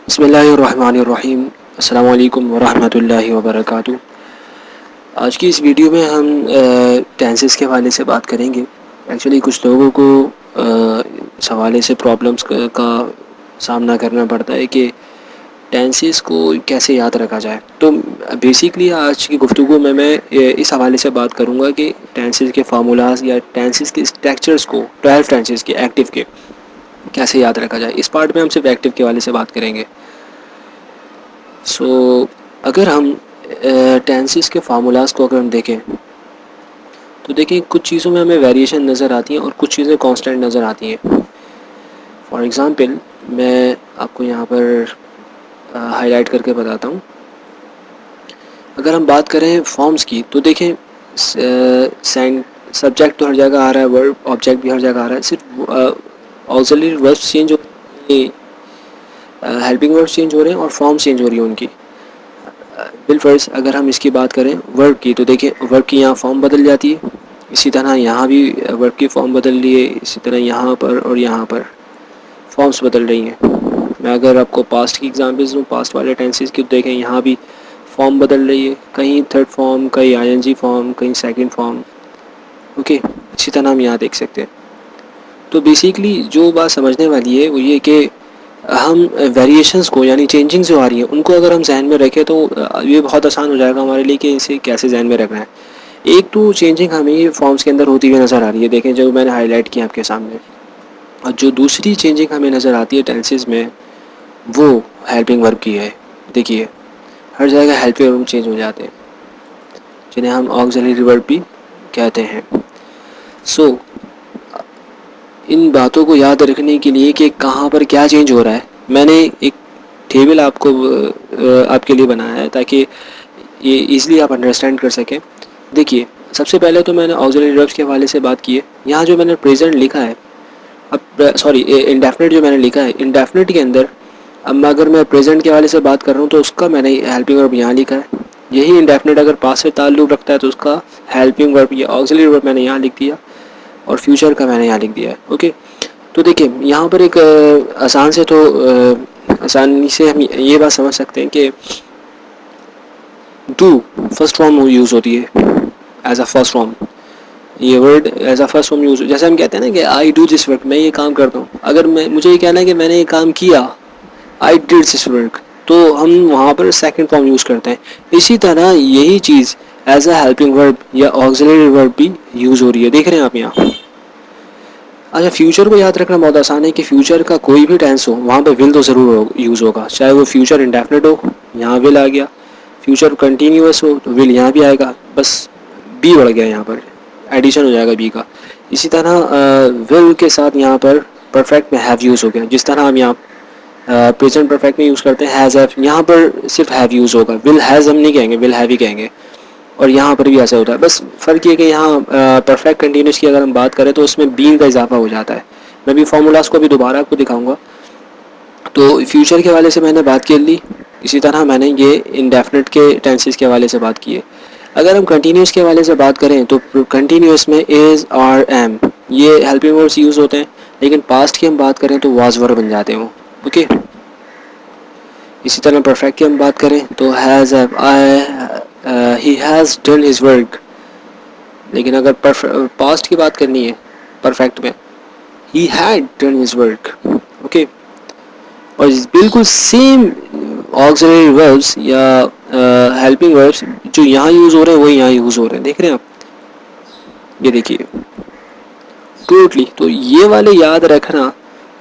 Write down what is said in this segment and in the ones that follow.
बिस्मिल्लाहिर्रहमानिर्रहीम। अस्सलाम वालेकुम वरहमतुल्लाहि वबरकातुहू। आज की इस वीडियो में हम टेंसेस के हवाले से बात करेंगे। एक्चुअली कुछ लोगों को इस हवाले से प्रॉब्लम्स का सामना करना पड़ता है कि टेंसेस को कैसे याद रखा जाए। तो बेसिकली आज की गुफ्तगू में मैं इस हवाले से बात करूँगा कि टेंसेस के फार्मूलाज या टेंसेस के स्ट्रक्चर्स को 12 टेंसेस के एक्टिव के कैसे याद रखा जाए। इस पार्ट में हम सिर्फ एक्टिव के हवाले से बात करेंगे। अगर हम टेंसेस के फार्मूलाज को अगर हम देखें तो देखें कुछ चीज़ों में हमें वेरिएशन नज़र आती हैं और कुछ चीज़ें कांस्टेंट नज़र आती हैं। फॉर एग्ज़ाम्पल मैं आपको यहाँ पर हाईलाइट करके बताता हूँ। अगर हम बात करें फॉर्म्स की तो देखें सब्जेक्ट तो हर जगह आ रहा है, वर्ब ऑब्जेक्ट भी हर जगह आ रहा है, सिर्फ ऑक्सिलरी वर्ब्स चेंज हो रहे हैं, हेल्पिंग वर्ब्स चेंज हो रहे हैं और फॉर्म चेंज हो रही है उनकी। बिलफर्ज अगर हम इसकी बात करें वर्ब की तो देखिए वर्ब की यहाँ फॉर्म बदल जाती है, इसी तरह यहाँ भी वर्ब की फॉर्म बदल रही है, इसी तरह यहाँ पर और यहाँ पर फॉर्म्स बदल रही हैं। मैं अगर आपको पास्ट की एग्जांपल्स दूँ, पास्ट वाले टेंसेस की, तो देखें यहाँ भी फॉर्म बदल रही है, कहीं थर्ड फॉर्म, कहीं आईएनजी फॉर्म, कहीं सेकंड फॉर्म। ओके, इसी तरह हम यहाँ देख सकते हैं। तो बेसिकली जो बात समझने वाली है वो ये कि हम वेरिएशंस को यानी चेंजिंग्स जो आ रही हैं उनको अगर हम जहन में रखें तो ये बहुत आसान हो जाएगा हमारे लिए कि इसे कैसे जहन में रखना है। एक तो चेंजिंग हमें फॉर्म्स के अंदर होती हुई नज़र आ रही है, देखें जो मैंने हाईलाइट किया आपके सामने। और जो दूसरी चेंजिंग हमें नज़र आती है टेंसेस में वो हेल्पिंग वर्ब की है। देखिए हर जगह हेल्पिंग वर्ब चेंज हो जाते हैं जिन्हें हम ऑक्सिलरी वर्ब भी कहते हैं। इन बातों को याद रखने के लिए कि कहाँ पर क्या चेंज हो रहा है, मैंने एक टेबल आपके लिए बनाया है ताकि ये इजीली आप अंडरस्टैंड कर सकें। देखिए सबसे पहले तो मैंने ऑक्सिलरी वर्ब्स के हवाले से बात की है। यहाँ जो मैंने प्रेजेंट लिखा है, अब सॉरी इंडेफिनिट जो मैंने लिखा है, इंडेफिनिट के अंदर अब अगर मैं प्रेजेंट के हवाले से बात कर रहा हूँ तो उसका मैंने हेल्पिंग वर्ब यहाँ लिखा है। यही इंडेफिनिट अगर पास्ट से ताल्लुक़ रखता है तो उसका हेल्पिंग वर्ब या ऑक्सिलरी वर्ब मैंने यहाँ लिख दिया और फ्यूचर का मैंने यहाँ लिख दिया है। ओके, तो देखिए यहाँ पर एक आसानी से हम ये बात समझ सकते हैं कि डू फर्स्ट फॉर्म यूज़ होती है एज अ फर्स्ट फॉर्म। ये word as a first form use, जैसे हम कहते हैं ना कि आई डू दिस वर्क, मैं ये काम करता हूँ। अगर मुझे ये कहना है कि मैंने ये काम किया, आई डिड दिस वर्क, तो हम वहाँ पर सेकंड फॉर्म यूज़ करते हैं। इसी तरह यही चीज़ एज अ हेल्पिंग वर्ब या ऑक्सिलरी वर्ब भी यूज़ हो रही है, देख रहे हैं आप यहाँ। अच्छा, फ्यूचर को याद रखना बहुत आसान है कि फ्यूचर का कोई भी टेंस हो वहाँ पे विल तो ज़रूर यूज़ होगा, चाहे वो फ्यूचर इंडेफिनिट हो, यहाँ विल आ गया। फ्यूचर कंटिन्यूअस हो तो विल यहाँ भी आएगा, बस बी बढ़ गया, यहाँ पर एडिशन हो जाएगा बी का। इसी तरह विल के साथ यहाँ पर परफेक्ट में हैव यूज़ हो गया, जिस तरह हम यहाँ प्रेजेंट परफेक्ट में यूज़ करते हैं हैज़ हैव, यहाँ पर सिर्फ हैव यूज़ होगा, विल हैज़ हम नहीं कहेंगे, विल हैव ही कहेंगे। और यहाँ पर भी ऐसा होता है, बस फ़र्क ये कि यहाँ परफेक्ट कंटिन्यूस की अगर हम बात करें तो उसमें बीइंग का इजाफा हो जाता है। मैं भी फार्मूलाज को भी दोबारा आपको दिखाऊंगा। तो फ्यूचर के हवाले से मैंने बात कर ली, इसी तरह मैंने ये इंडेफिनिट के टेंसेस के हवाले से बात की है। अगर हम कंटिन्यूस के हवाले से बात करें तो कंटिन्यूस में इज़ आर एम ये हेल्पिंग वर्ड्स यूज़ होते हैं, लेकिन पास्ट की हम बात करें तो वाज वर बन जाते हैं वो। ओके, इसी तरह परफेक्ट की हम बात करें तो has he has done his work, लेकिन अगर पास्ट की बात करनी है परफेक्ट में, he had done his work. Okay, और बिल्कुल सेम ऑक्सिलरी वर्ब्स या हेल्पिंग वर्ब्स जो यहाँ यूज़ हो रहे हैं वही यहाँ यूज़ हो रहे हैं, देख रहे हैं आप। ये देखिए टोटली, तो ये वाले याद रखना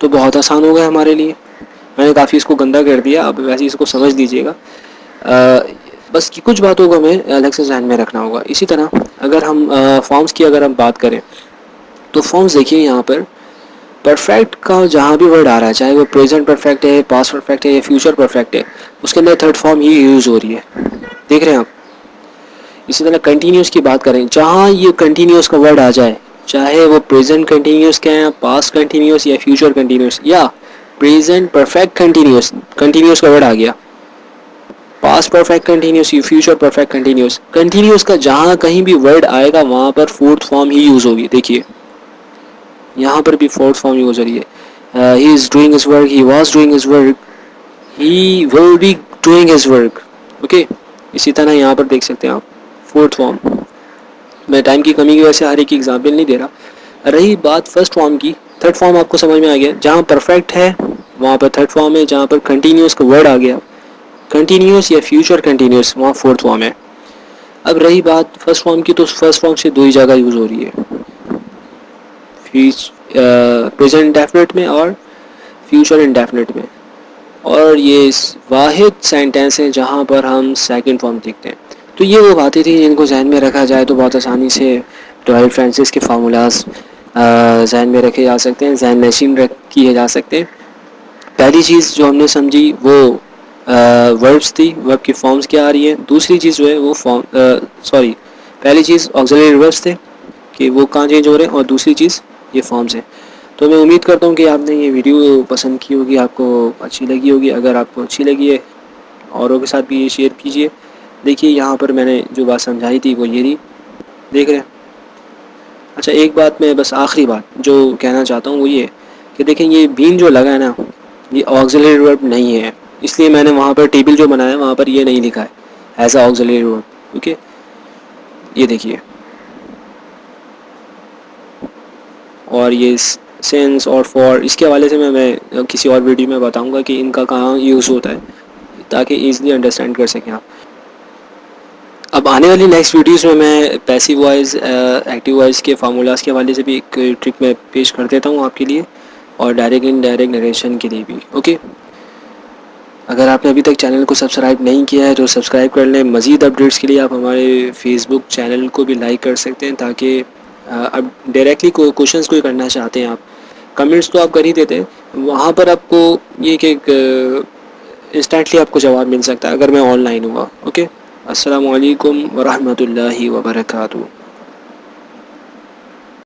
तो बहुत आसान हो गया हमारे लिए। मैंने काफ़ी इसको गंदा कर दिया, आप वैसे इसको समझ दीजिएगा। बस की कुछ बातों को हमें अलग से ध्यान में रखना होगा। इसी तरह अगर हम फॉर्म्स की अगर हम बात करें तो फॉर्म्स देखिए यहाँ पर परफेक्ट का जहाँ भी वर्ड आ रहा है, चाहे वो प्रेजेंट परफेक्ट है, पास्ट परफेक्ट है या फ्यूचर परफेक्ट है, उसके अंदर थर्ड फॉर्म ही यूज़ हो रही है, देख रहे हैं आप। इसी तरह कंटिन्यूस की बात करें, जहाँ ये कंटिन्यूस का वर्ड आ जाए, चाहे वो प्रेजेंट कंटिन्यूस का है, पास्ट कंटिन्यूस या फ्यूचर कंटिन्यूस या प्रेजेंट परफेक्ट कंटिन्यूस, कंटिन्यूस का वर्ड आ गया, past perfect continuous, future perfect continuous, continuous का जहाँ कहीं भी वर्ड आएगा वहाँ पर फोर्थ फॉर्म ही यूज़ होगी। देखिए यहाँ पर भी फोर्थ फॉर्म यूज़ हो रही है, he is doing his work, he was doing his work, he will be doing his work. Okay, इसी तरह यहाँ पर देख सकते हैं आप फोर्थ फॉर्म. मैं टाइम की कमी की वजह से हर एक एग्जाम्पल नहीं दे रहा. रही बात फर्स्ट फॉर्म की, थर्ड फॉर्म आपको समझ में आ गया. जहाँ परफेक्ट है वहाँ पर थर्ड फॉर्म है. जहाँ पर कंटिन्यूस का वर्ड आ गया, कंटिन्यूस या फ्यूचर कंटिन्यूस, वहाँ फोर्थ फॉर्म है. अब रही बात फर्स्ट फॉर्म की, तो फर्स्ट फॉर्म से दो ही जगह यूज़ हो रही है, प्रेजेंट इंडेफिनिट में और फ्यूचर इंडेफिनिट में. और ये वाहिद सेंटेंस है जहाँ पर हम सेकंड फॉर्म देखते हैं. तो ये वो बातें थी जिनको जहन में रखा जाए तो बहुत आसानी से डॉयल फ्रांसिस के फार्मूलाज जहन में रखे जा सकते हैं, जहन नशीन रख किए जा सकते हैं. पहली चीज़ जो हमने समझी वो वर्ब्स थी, वर्ब की फॉर्म्स क्या आ रही है. दूसरी चीज़ जो है वो पहली चीज़ ऑक्सिलरी वर्ब्स थे कि वो कहाँ चेंज हो रहे हैं, और दूसरी चीज़ ये फॉर्म्स हैं. तो मैं उम्मीद करता हूँ कि आपने ये वीडियो पसंद की होगी, आपको अच्छी लगी होगी. अगर आपको अच्छी लगी है औरों के साथ भी ये शेयर कीजिए. देखिए यहाँ पर मैंने जो बात समझाई थी वो ये थी, देख रहे हैं. अच्छा, एक बात मैं बस आखिरी बात जो कहना चाहता हूँ वो ये कि देखें, ये बीन जो लगा है ना, ये ऑक्सिलरी वर्ब नहीं है. इसलिए मैंने वहाँ पर टेबल जो बनाया वहाँ पर ये नहीं लिखा है as a auxiliary verb. Okay, ये देखिए. और ये सेंस और फॉर, इसके हवाले से मैं किसी और वीडियो में बताऊंगा कि इनका कहाँ यूज़ होता है, ताकि ईज़िली अंडरस्टैंड कर सकें आप. अब आने वाली नेक्स्ट वीडियोस में मैं पैसिव वॉइस, एक्टिव वॉइस के फार्मूलाज के हवाले से भी एक ट्रिक मैं पेश कर देता हूँ आपके लिए, और डायरेक्ट इनडायरेक्ट नरेशन के लिए भी. ओके, अगर आपने अभी तक चैनल को सब्सक्राइब नहीं किया है तो सब्सक्राइब कर लें. मज़ीद अपडेट्स के लिए आप हमारे फेसबुक चैनल को भी लाइक कर सकते हैं, ताकि अब डायरेक्टली क्वेश्चंस कोई करना चाहते हैं आप, कमेंट्स तो आप कर ही देते हैं, वहाँ पर आपको ये कि इंस्टेंटली आपको जवाब मिल सकता है अगर मैं ऑनलाइन हुआ. ओके, अस्सलामु अलैकुम वरहमतुल्लाहि वबरकातुहू.